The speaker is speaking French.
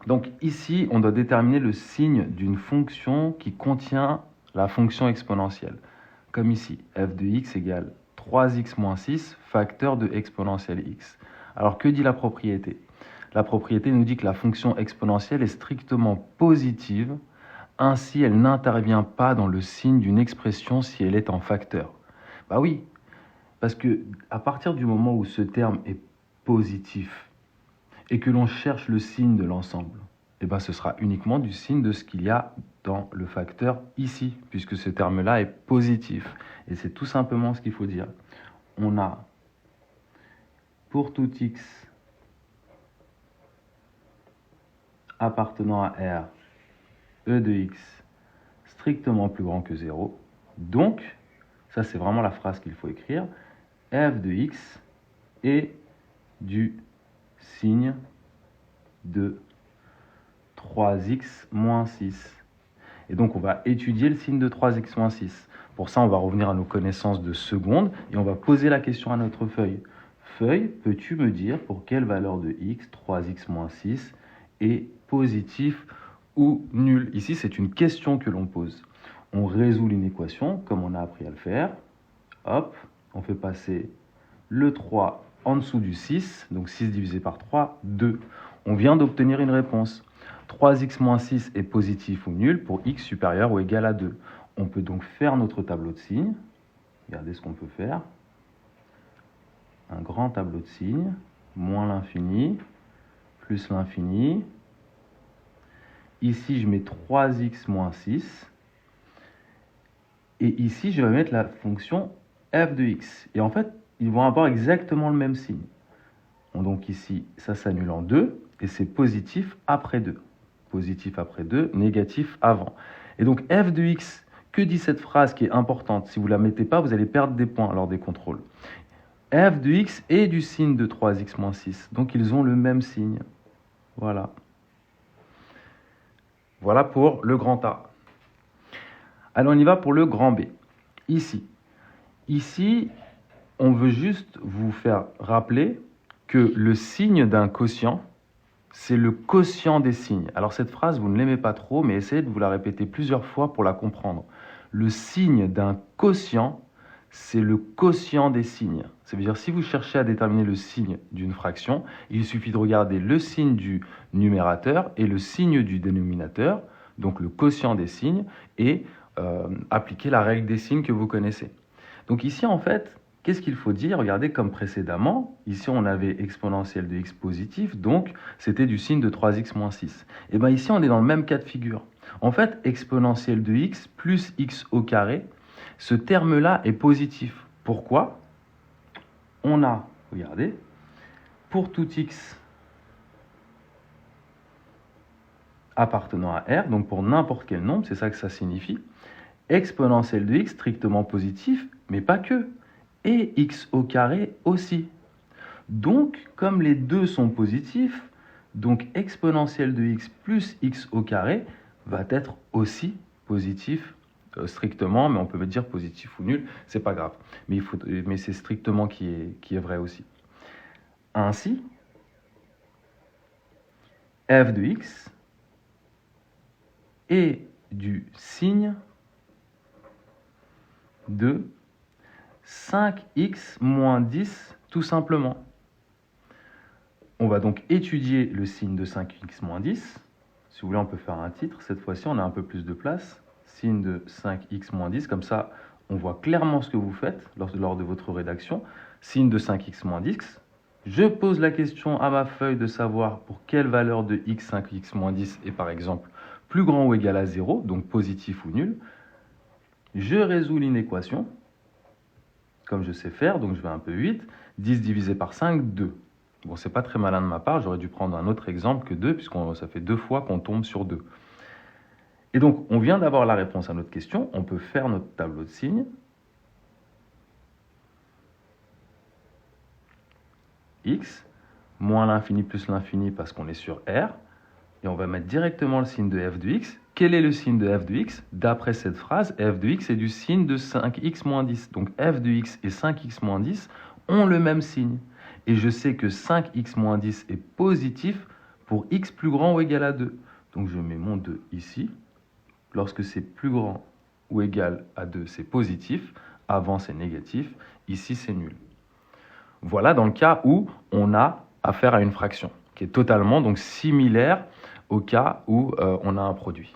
Donc ici, on doit déterminer le signe d'une fonction qui contient la fonction exponentielle. Comme ici, f de x égale 3x moins 6 facteur de exponentielle x. Alors que dit la propriété? La propriété nous dit que la fonction exponentielle est strictement positive, ainsi elle n'intervient pas dans le signe d'une expression si elle est en facteur. Bah oui, parce que à partir du moment où ce terme est positif et que l'on cherche le signe de l'ensemble, eh ben, ce sera uniquement du signe de ce qu'il y a dans le facteur ici, puisque ce terme-là est positif. Et c'est tout simplement ce qu'il faut dire. On a pour tout x appartenant à R, e de x strictement plus grand que 0. Donc, ça c'est vraiment la phrase qu'il faut écrire, f de x est du signe de 3x moins 6. Et donc, on va étudier le signe de 3x moins 6. Pour ça, on va revenir à nos connaissances de seconde et on va poser la question à notre feuille. Feuille, peux-tu me dire pour quelle valeur de x 3x moins 6 est positif ou nul? Ici, c'est une question que l'on pose. On résout une équation comme on a appris à le faire. Hop, on fait passer le 3 en dessous du 6, donc 6 divisé par 3, 2. On vient d'obtenir une réponse. 3x moins 6 est positif ou nul pour x supérieur ou égal à 2. On peut donc faire notre tableau de signes. Regardez ce qu'on peut faire. Un grand tableau de signes, moins l'infini, plus l'infini. Ici, je mets 3x moins 6. Et ici, je vais mettre la fonction f de x. Et en fait, ils vont avoir exactement le même signe. Donc ici, ça s'annule en 2, et c'est positif après 2. Positif après 2, négatif avant. Et donc f de x, que dit cette phrase qui est importante? Si vous ne la mettez pas, vous allez perdre des points lors des contrôles. F de x est du signe de 3x moins 6. Donc ils ont le même signe. Voilà. Voilà pour le grand A. Alors on y va pour le grand B. Ici, on veut juste vous faire rappeler que le signe d'un quotient, c'est le quotient des signes. Alors cette phrase, vous ne l'aimez pas trop, mais essayez de vous la répéter plusieurs fois pour la comprendre. Le signe d'un quotient, c'est le quotient des signes. Ça veut dire si vous cherchez à déterminer le signe d'une fraction, il suffit de regarder le signe du numérateur et le signe du dénominateur, donc le quotient des signes, et appliquer la règle des signes que vous connaissez. Donc ici, en fait, qu'est-ce qu'il faut dire? Regardez comme précédemment, ici on avait exponentielle de x positif, donc c'était du signe de 3x moins 6. Et bien ici on est dans le même cas de figure. En fait, exponentielle de x plus x au carré, ce terme-là est positif. Pourquoi? On a, regardez, pour tout x appartenant à R, donc pour n'importe quel nombre, c'est ça que ça signifie, exponentielle de x strictement positif, mais pas que. Et x au carré aussi. Donc, comme les deux sont positifs, donc exponentielle de x plus x au carré va être aussi positif strictement, mais on peut dire positif ou nul, c'est pas grave. Mais c'est strictement qui est vrai aussi. Ainsi, f de x est du signe de 5x moins 10 tout simplement. On va donc étudier le signe de 5x moins 10. Si vous voulez, on peut faire un titre. Cette fois-ci, on a un peu plus de place. Signe de 5x moins 10. Comme ça, on voit clairement ce que vous faites lors de votre rédaction. Signe de 5x moins 10. Je pose la question à ma feuille de savoir pour quelle valeur de x 5x moins 10 est par exemple plus grand ou égal à 0, donc positif ou nul. Je résous l'inéquation, comme je sais faire, donc je vais un peu vite. 10 divisé par 5, 2. Bon, c'est pas très malin de ma part, j'aurais dû prendre un autre exemple que 2, puisque ça fait 2 fois qu'on tombe sur 2. Et donc, on vient d'avoir la réponse à notre question, on peut faire notre tableau de signes. X, moins l'infini plus l'infini parce qu'on est sur R, et on va mettre directement le signe de f de x. Quel est le signe de f de x? D'après cette phrase, f de x est du signe de 5x moins 10. Donc f de x et 5x moins 10 ont le même signe. Et je sais que 5x moins 10 est positif pour x plus grand ou égal à 2. Donc je mets mon 2 ici. Lorsque c'est plus grand ou égal à 2, c'est positif. Avant, c'est négatif. Ici, c'est nul. Voilà dans le cas où on a affaire à une fraction qui est totalement donc similaire au cas où on a un produit.